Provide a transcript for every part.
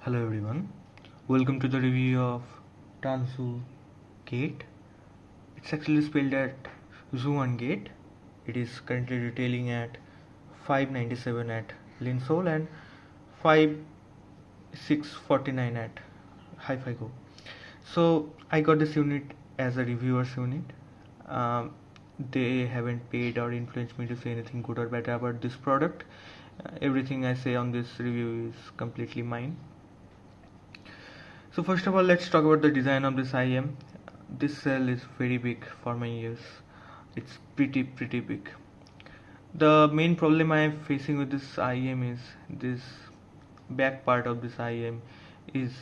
Hello everyone, welcome to the review of TANGZU Gate. It's actually spelled at Zoo Gate. It is currently retailing at 597 at Linsole and 5649 at Hi-Fi Go. So I got this unit as a reviewer's unit. They haven't paid or influenced me to say anything good or bad about this product. Everything I say on this review is completely mine. So first of all, let's talk about the design of this IM. This cell is very big for my ears. It's pretty big. The main problem I am facing with this IM is this back part of this IM is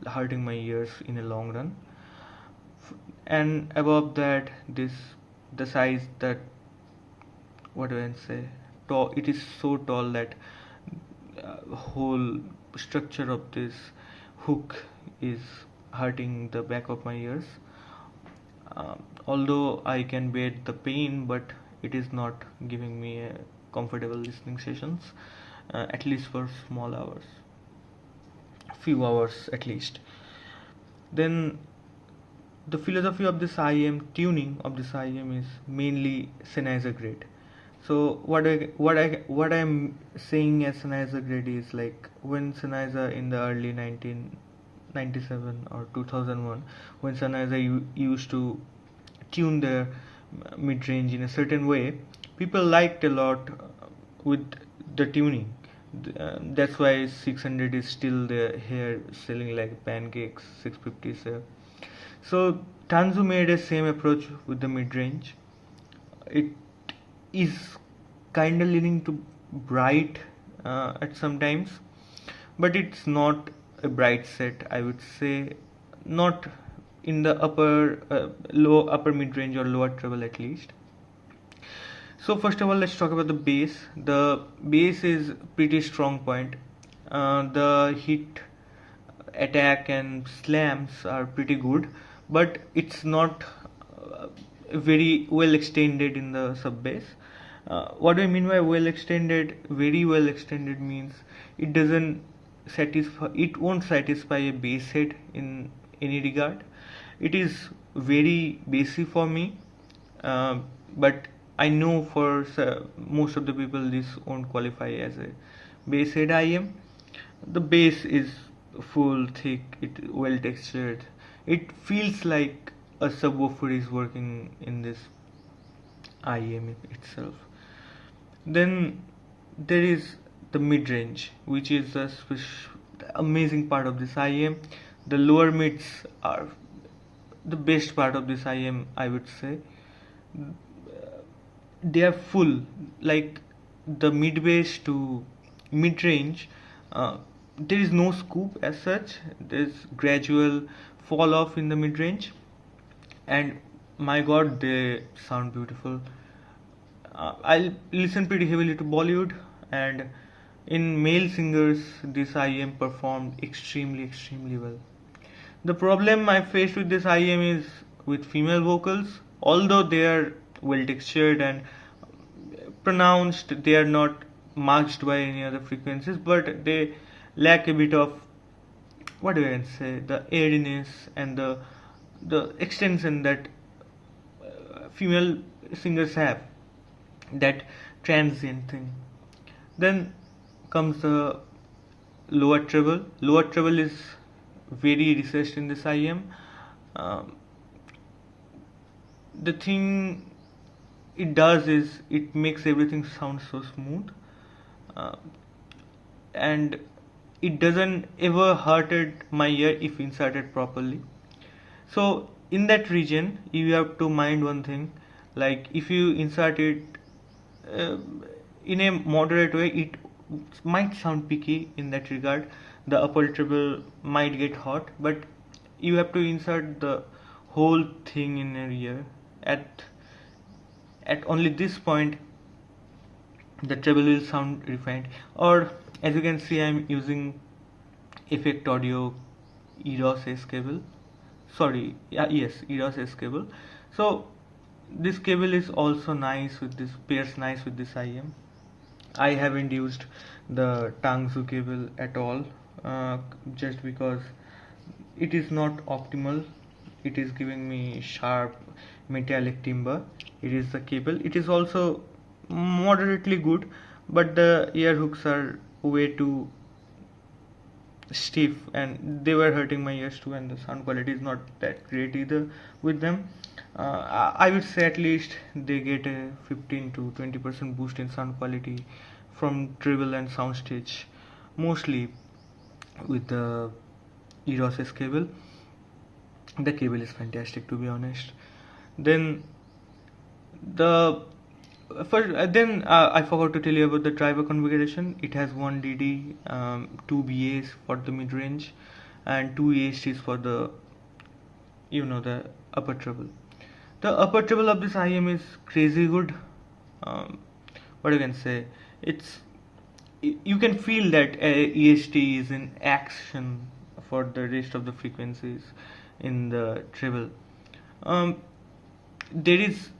hurting my ears in a long run. And above that, the size that tall. It is so tall that whole structure of this hook is hurting the back of my ears. Although I can bear the pain, but it is not giving me a comfortable listening sessions, at least for small hours, few hours at least. Then the philosophy of this IM, tuning of this IM, is mainly Sennheiser grade. So what I'm saying as Sennheiser grade is like when Sennheiser in the early 1997 or 2001, when Sennheiser used to tune their mid range in a certain way, people liked a lot with the tuning. That's why 600 is still there here selling like pancakes. 650 is there. So TANGZU made a same approach with the mid range. It is kind of leaning to bright at some times, but it's not a bright set, I would say. Not in the upper mid range or lower treble at least. So first of all, let's talk about the bass. The bass is pretty strong point. The hit, attack and slams are pretty good, but it's not very well extended in the sub bass. What do I mean by well extended? Very well extended means it won't satisfy a bass head in any regard. It is very bassy for me, but I know for most of the people this won't qualify as a bass head IM. The bass is full, thick, it well textured. It feels like a subwoofer is working in this IM itself. Then there is the mid range, which is the amazing part of this IM. The lower mids are the best part of this IM, I would say. They are full, like the mid bass to mid range. There is no scoop as such. There's gradual fall off in the mid range, and my god, they sound beautiful. I listen pretty heavily to Bollywood, and in male singers, this IM performed extremely well. The problem I faced with this IM is with female vocals. Although they are well textured and pronounced, they are not marked by any other frequencies, but they lack a bit of, what do I say, the airiness and the extension that female singers have, that transient thing. Then comes the lower treble. Lower treble is very recessed in this IM. The thing it does is it makes everything sound so smooth, and it doesn't ever hurted my ear if inserted properly. So in that region you have to mind one thing, like if you insert it in a moderate way, it might sound picky in that regard. The upper treble might get hot, but you have to insert the whole thing in your ear. At only this point the treble will sound refined. Or as you can see, I'm using Effect Audio EROS S cable. EROS S cable. So this cable is also nice with this, pairs nice with this IM. I haven't used the TANGZU cable at all just because it is not optimal. It is giving me sharp metallic timbre. It is the cable. It is also moderately good, but the ear hooks are way too stiff and they were hurting my ears too, and the sound quality is not that great either with them. I would say at least they get a 15 to 20% boost in sound quality from treble and soundstage, mostly with the Eros cable. The cable is fantastic, to be honest. Then the then I forgot to tell you about the driver configuration. It has one DD, two BAs for the mid range, and two ASTs for the the upper treble. The upper treble of this IM is crazy good. What you can say, it's you can feel that EST is in action for the rest of the frequencies in the treble. There is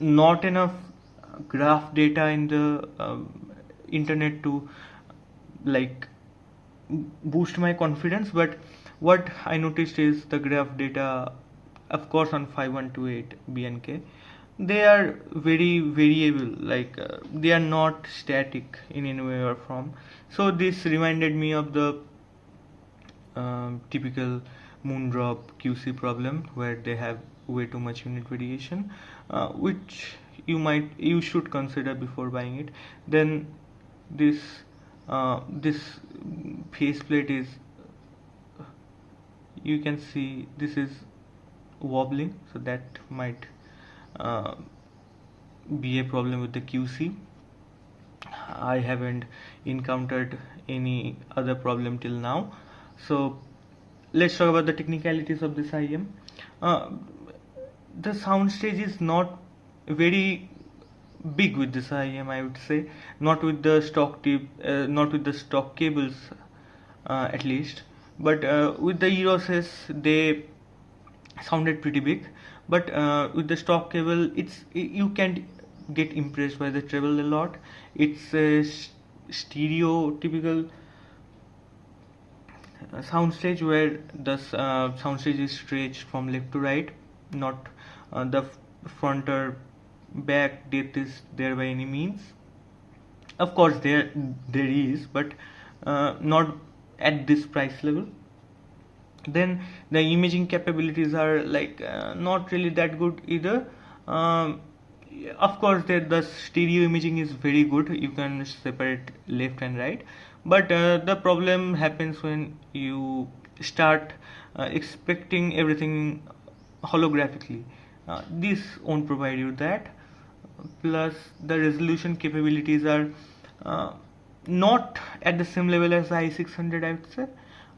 not enough graph data in the internet to like boost my confidence, but what I noticed is the graph data, of course, on 5128 BNK, they are very variable, like they are not static in any way or form. So this reminded me of the typical moondrop QC problem, where they have way too much unit variation, which you should consider before buying it. Then this faceplate is, you can see this is wobbling, so that might be a problem with the QC. I haven't encountered any other problem till now. So let's talk about the technicalities of this IM. The soundstage is not very big with this IM, I would say. Not with the stock not with the stock cables, at least. But with the Eros, they sounded pretty big. But with the stock cable, you can't get impressed by the treble a lot. It's a stereotypical soundstage where the soundstage is stretched from left to right, not the front or back depth is there by any means. Of course, there is, but not at this price level. Then the imaging capabilities are like not really that good either. Of course, the stereo imaging is very good. You can separate left and right, but the problem happens when you start expecting everything holographically. This won't provide you that. Plus, the resolution capabilities are not at the same level as i600, I would say.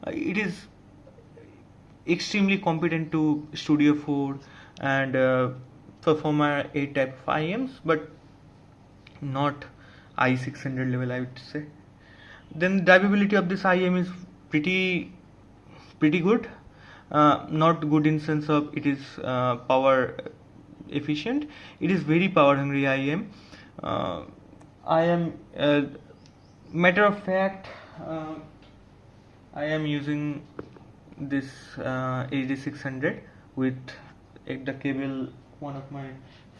It is extremely competent to Studio 4 and Performer 8 type of IMs, but not i600 level, I would say. Then drivability of this IM is pretty good. Not good in sense of it is power efficient. It is very power hungry IM. I am matter of fact, I am using this HD600 with the cable one of my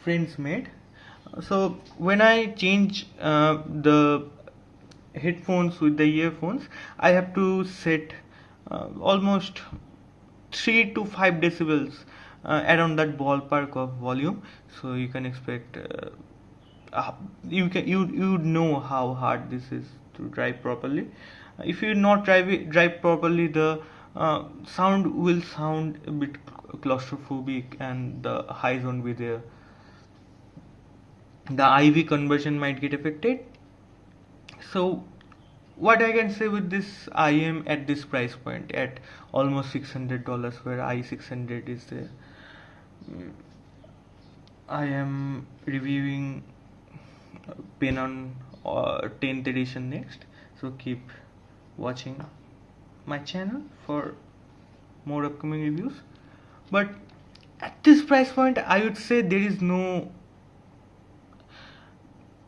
friends made. So when I change the headphones with the earphones, I have to set almost 3 to 5 decibels around that ballpark of volume. So you can expect you know how hard this is to drive properly. If you not drive properly, the sound will sound a bit claustrophobic and the highs won't be there. The IV conversion might get affected. So what I can say with this IM at this price point, at almost $600, where i600 is there, I am reviewing Penon 10th edition next. So keep watching my channel for more upcoming reviews. But at this price point, I would say there is no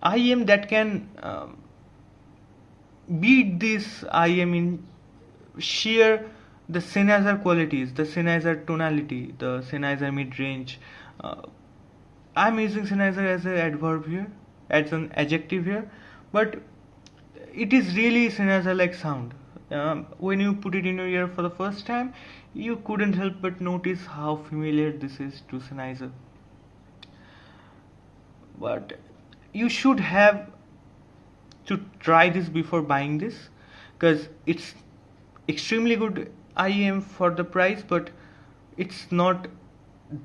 IM that can beat this IM in sheer the Sennheiser qualities, the Sennheiser tonality, the Sennheiser mid-range. I'm using Sennheiser as an adverb here, as an adjective here, but it is really Sennheiser-like sound. When you put it in your ear for the first time, you couldn't help but notice how familiar this is to Sennheiser. But you should have to try this before buying this, because it's extremely good IEM for the price, but it's not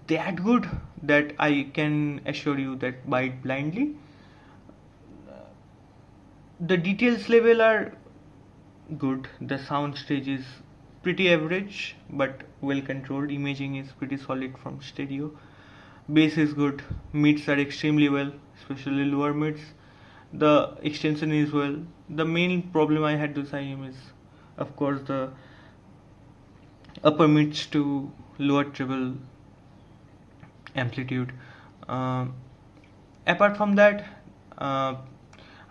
that good that I can assure you that buy it blindly. The details level are good, the sound stage is pretty average but well controlled, imaging is pretty solid from stereo, bass is good, mids are extremely well, especially lower mids, the extension is well. The main problem I had with IEM is of course the upper mids to lower treble amplitude. Apart from that, I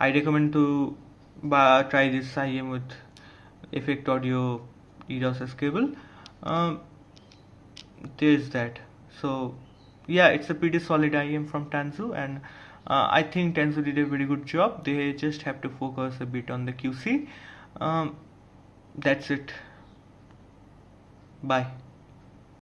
recommend to try this IEM with effect audio eDOSS cable. There's that. So yeah, it's a pretty solid IEM from TANGZU, and I think TANGZU did a very good job. They just have to focus a bit on the QC. That's it. Bye.